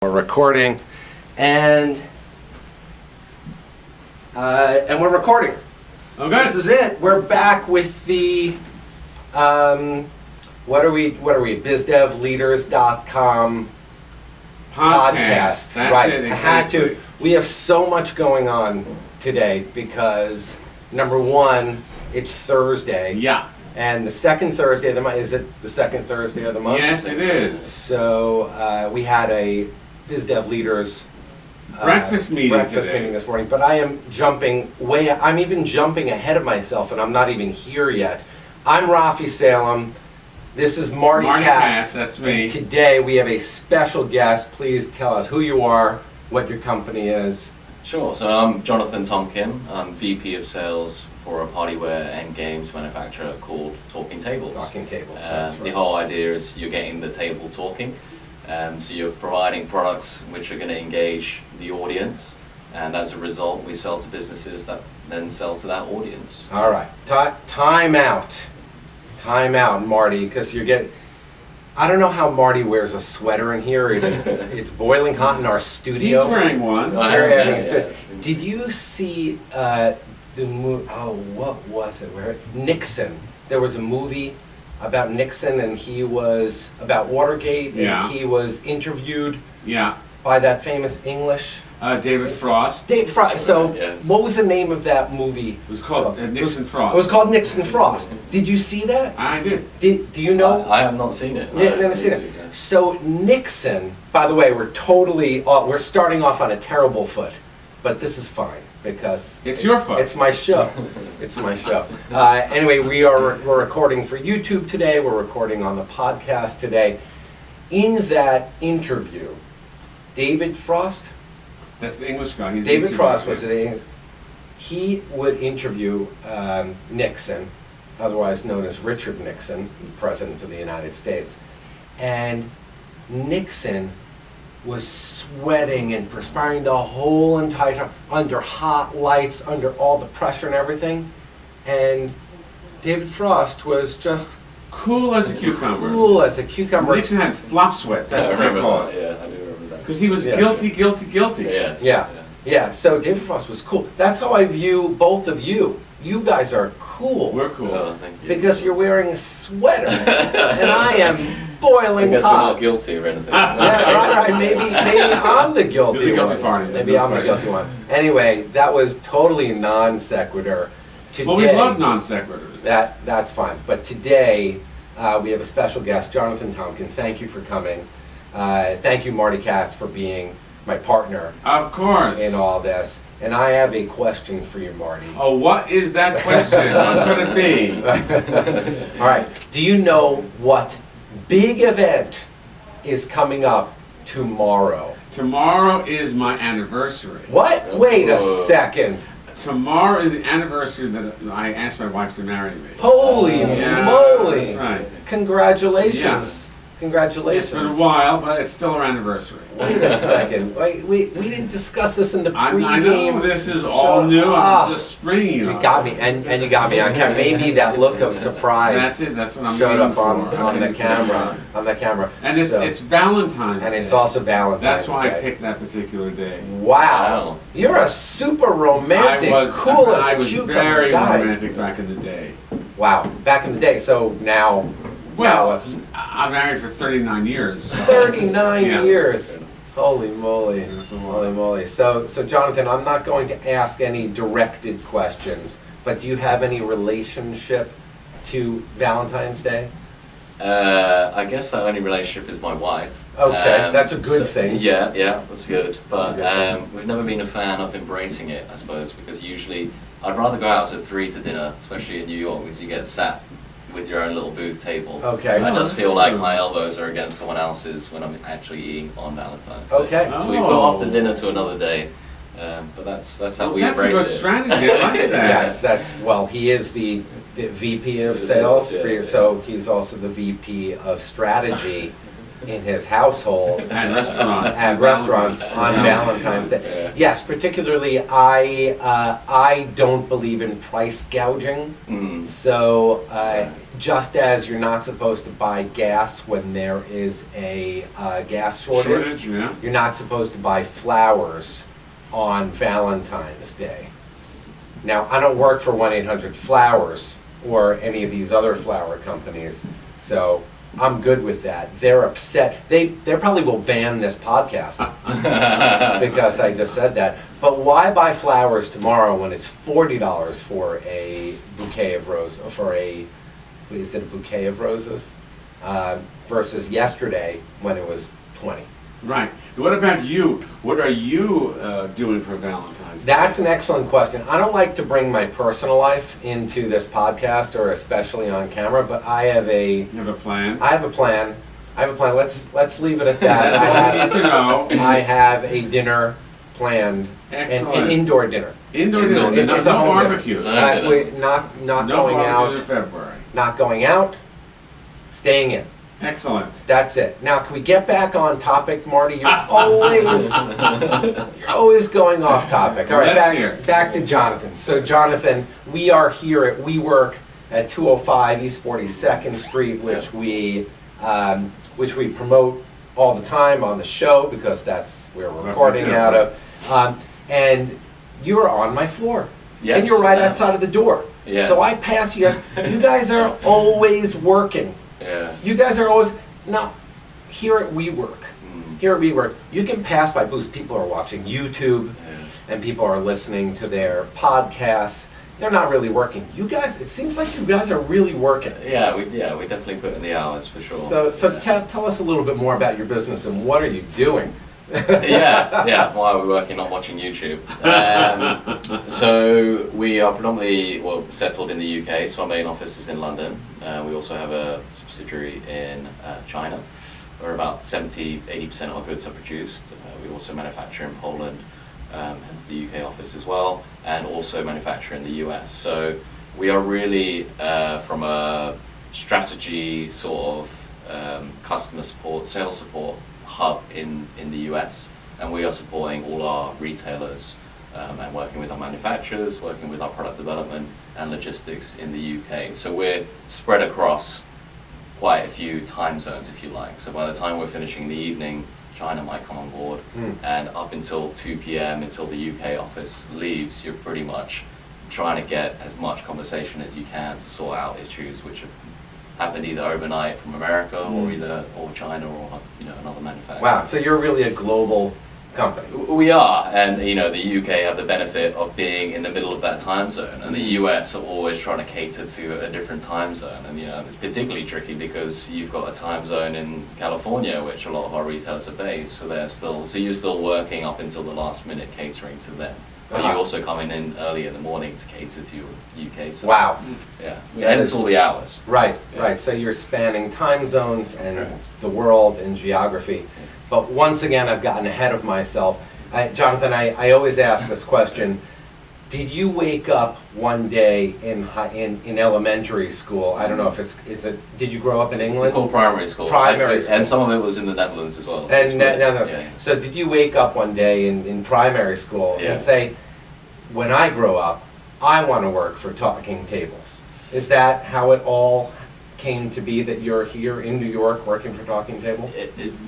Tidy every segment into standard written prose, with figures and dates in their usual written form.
we're recording, and we're recording. Okay. This is it. We're back with the what are we? BizDevLeaders.com podcast. That's right. it. Exactly. I had to. We have so much going on today because number one, it's Thursday. Yeah. And the second Thursday of the month, is it the second Thursday of the month? Yes, it is. So we had a BizDev Leaders breakfast meeting this morning, but I am I'm even jumping ahead of myself, and I'm not even here yet. I'm Raphi, Salem. This is Marty Katz. That's me. And today we have a special guest. Please tell us who you are, what your company is. Sure. So I'm Jonathan Tomkin. I'm VP of Sales for a partyware and games manufacturer called Talking Tables. Talking Tables, that's right. The whole idea is you're getting the table talking. So you're providing products which are going to engage the audience, and as a result, we sell to businesses that then sell to that audience. All right. Time out, Marty, because you're getting... I don't know how Marty wears a sweater in here. It's boiling hot in our studio. He's wearing one. Did you see the movie? Oh, what was it? Nixon. There was a movie about Nixon, and he was about Watergate, and he was interviewed by that famous English... David Frost. David Frost. So, yes. What was the name of that movie? It was called Nixon Frost. It was called Nixon Frost. Did you see that? I did. Do you know? I have not seen it. Yeah, never seen it. So Nixon, by the way, we're starting off on a terrible foot, but this is fine because it's your fault. It's my show. It's my show. Anyway, we're recording for YouTube today. We're recording on the podcast today. In that interview, David Frost. That's the English guy. He's David Frost was the English. He would interview Nixon, otherwise known as Richard Nixon, President of the United States. And Nixon was sweating and perspiring the whole entire time, under hot lights, under all the pressure and everything. And David Frost was just cool as a cucumber. Cool as a cucumber. Nixon had flop sweats. That's what they call it. Yeah, I do remember that. Because he was guilty. Yes. Yeah. So David Frost was cool. That's how I view both of you. You guys are cool. We're cool. Oh, thank you. Because you're wearing sweaters, and I am boiling I guess hot. we're not guilty or anything. Yeah, right. Maybe I'm the guilty You're the guilty one. party. Maybe I'm the guilty one. Anyway, that was totally non sequitur. Today, Well, we love non sequiturs. That's fine. But today we have a special guest, Jonathan Tomkin. Thank you for coming. Thank you, Marty Katz, for being my partner. Of course. In all this. And I have a question for you, Marty. Oh, what is that question? What could it be? All right. Do you know what big event is coming up tomorrow? Tomorrow is my anniversary. What? Wait a second. Tomorrow is the anniversary that I asked my wife to marry me. Holy moly. That's right. Congratulations. Yeah. Congratulations. It's been a while, but it's still our anniversary. Wait a second. Wait, we didn't discuss this in the pregame. I know this is all new. I'm just springing you. You got me, and you got me on camera. Maybe that look of surprise. That's it. That's what I'm showed up for. on the camera. On the camera. And it's Valentine's Day. And it's also Valentine's That's why Day. I picked that particular day. Wow. You're a super romantic, cool as a cucumber very guy. romantic back in the day. Wow. Back in the day. So now. Well, I'm married for 39 years. So. 39 years. Holy moly. Holy moly. So Jonathan, I'm not going to ask any directed questions, but do you have any relationship to Valentine's Day? I guess the only relationship is my wife. Okay, that's a good thing. Yeah, that's good. But That's we've never been a fan of embracing it, I suppose, because usually I'd rather go out at 3 to dinner, especially in New York, because you get sat with your own little booth table. Okay. I just feel like my elbows are against someone else's when I'm actually eating on Valentine's Day. Okay. So we put off the dinner to another day. But that's how we embrace it. That's a good strategy. I like that. Well, he is the VP of sales for you, so he's also the VP of strategy in his household And restaurants. at restaurants on Valentine's Day. Yeah. Yes, particularly I don't believe in price gouging. So just as you're not supposed to buy gas when there is a gas shortage, Yeah. you're not supposed to buy flowers on Valentine's Day. Now, I don't work for 1-800-Flowers or any of these other flower companies, so I'm good with that. They're upset. They probably will ban this podcast because I just said that. But why buy flowers tomorrow when it's $40 for a bouquet of roses, is it a bouquet of roses? Versus yesterday when it was 20. Right. What about you? What are you doing for Valentine's Day? That's an excellent question. I don't like to bring my personal life into this podcast or especially on camera, but I have a You have a plan? plan. Let's leave it at that. That's all I need to know. I have a dinner planned, an Excellent. indoor dinner. Indoor Indoor dinner. dinner. It's a No home dinner. barbecue. It's a home dinner. Not No going barbecues in out, February. not going out, staying in. Excellent. That's it. Now, can we get back on topic, Marty? You're always going off topic. All right, Let's hear. back to Jonathan. So, Jonathan, we are here at WeWork at 205 East 42nd Street, which we promote all the time on the show because that's where we're recording out of. And you're on my floor. Yes. And you're right outside of the door. Yes. So I pass you guys. You guys are always working. Yeah. You guys are always, now, here at WeWork, you can pass by booths. People are watching YouTube and people are listening to their podcasts. They're not really working. You guys, it seems like you guys are really working. Yeah, we definitely put in the hours for sure. So Yeah. tell us a little bit more about your business and what are you doing? yeah. Why are we working, not watching YouTube? So we are predominantly settled in the UK. So our main office is in London. We also have a subsidiary in China, where about 70-80% of our goods are produced. We also manufacture in Poland, hence the UK office as well, and also manufacture in the US. So we are really from a strategy sort of customer support, sales support hub in the US, and we are supporting all our retailers and working with our manufacturers, working with our product development and logistics in the UK. So we're spread across quite a few time zones, if you like. So by the time we're finishing in the evening, China might come on board, and up until 2 p.m. until the UK office leaves, you're pretty much trying to get as much conversation as you can to sort out issues which have happened either overnight from America or China or another manufacturer. Wow, so you're really a global company. We are, and the UK have the benefit of being in the middle of that time zone, and the US are always trying to cater to a different time zone, and it's particularly tricky because you've got a time zone in California, which a lot of our retailers are based, so you're still working up until the last minute catering to them. But you're also coming in early in the morning to cater to your UK. So, Wow. Yeah, hence all the hours. Right, Yeah. right. So you're spanning time zones and Correct. the world and geography. But once again, I've gotten ahead of myself. Jonathan, I always ask this question. Did you wake up one day in elementary school? I don't know if did you grow up in It's England? called primary school. Primary school. And some of it was in the Netherlands as well. And so did you wake up one day in primary school Yeah. and say, when I grow up, I want to work for Talking Tables? Is that how it all came to be, that you're here in New York working for Talking Table?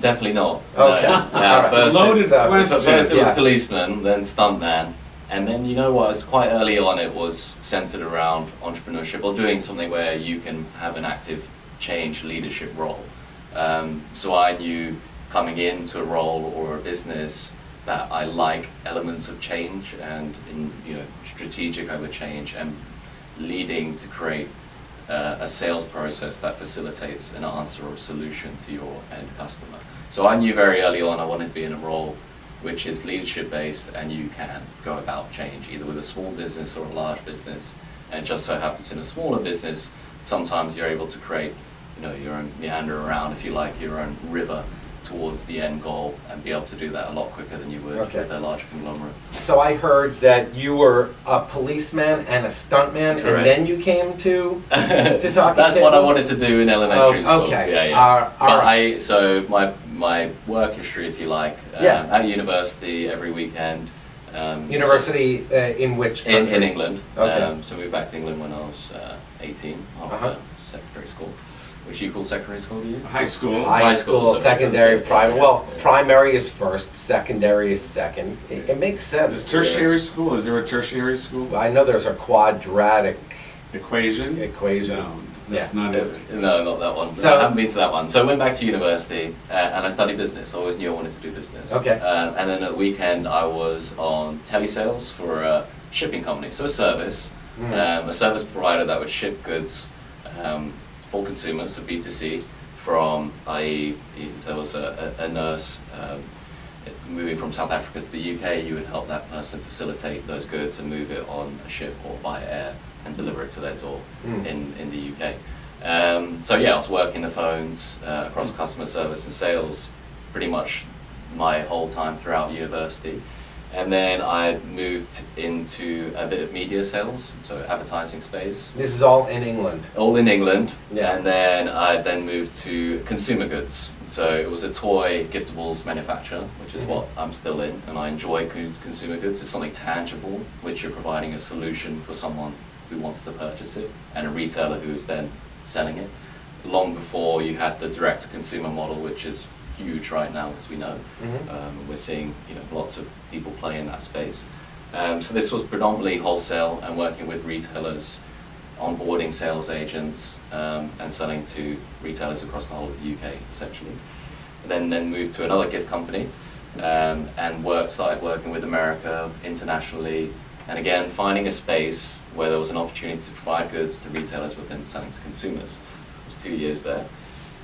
Definitely not. Okay. No. All right. First, Loaded question. first it was Yes. policeman, then stuntman, and then it's quite early on. It was centered around entrepreneurship or doing something where you can have an active change leadership role. So I knew coming into a role or a business that I like elements of change and strategic over change and leading to create a sales process that facilitates an answer or a solution to your end customer. So I knew very early on I wanted to be in a role which is leadership based, and you can go about change either with a small business or a large business. And it just so happens in a smaller business, sometimes you're able to create your own meander around, if you like, your own river towards the end goal and be able to do that a lot quicker than you would Okay. with a larger conglomerate. So I heard that you were a policeman and a stuntman, and Correct. then you came to talking That's what I tables? wanted to do in elementary school. Okay. Yeah, yeah. All right. So my work history, if you like, Yeah. at university every weekend. University in which country? In England. Okay. So moved back to England when I was 18 after Uh-huh. secondary school. Which you call secondary school, do you? High school. High school, so secondary, that's it, primary. yeah. Well, primary is first, secondary is second. It makes sense. Tertiary school. Is there a tertiary school? I know there's a quadratic Equation? equation. No, that's Yeah. not it. No, not that one. So- I haven't been to that one. So I went back to university and I studied business. I always knew I wanted to do business. Okay. And then at the weekend I was on telesales for a shipping company. So a service provider that would ship goods for consumers, so B2C, from, i.e. if there was a nurse moving from South Africa to the UK, you would help that person facilitate those goods and move it on a ship or by air and deliver it to their door in the UK. So yeah, I was working the phones across customer service and sales pretty much my whole time throughout university. And then I moved into a bit of media sales, so advertising space. This is all in England. All in England, Yeah. and then I then moved to consumer goods. So it was a toy giftables manufacturer, which is what I'm still in, and I enjoy consumer goods. It's something tangible, which you're providing a solution for someone who wants to purchase it, and a retailer who is then selling it. Long before you had the direct-to-consumer model, which is huge right now, as we know. We're seeing lots of people play in that space. So this was predominantly wholesale and working with retailers, onboarding sales agents, and selling to retailers across the whole of the UK, essentially. And then moved to another gift company and started working with America internationally. And again, finding a space where there was an opportunity to provide goods to retailers, but then selling to consumers. It was 2 years there.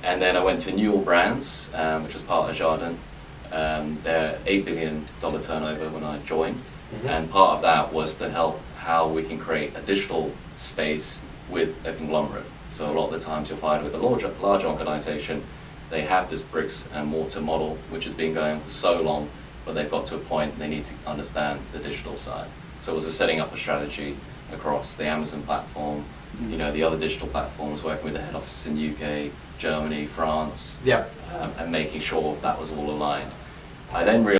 And then I went to Newell Brands, which was part of Jardin. They're $8 billion turnover when I joined. And part of that was to help how we can create a digital space with a conglomerate. So a lot of the times you'll find with a large organization, they have this bricks and mortar model, which has been going for so long, but they've got to a point they need to understand the digital side. So it was setting up a strategy across the Amazon platform, the other digital platforms, working with the head office in UK, Germany, France, Yeah. and making sure that was all aligned. I then realized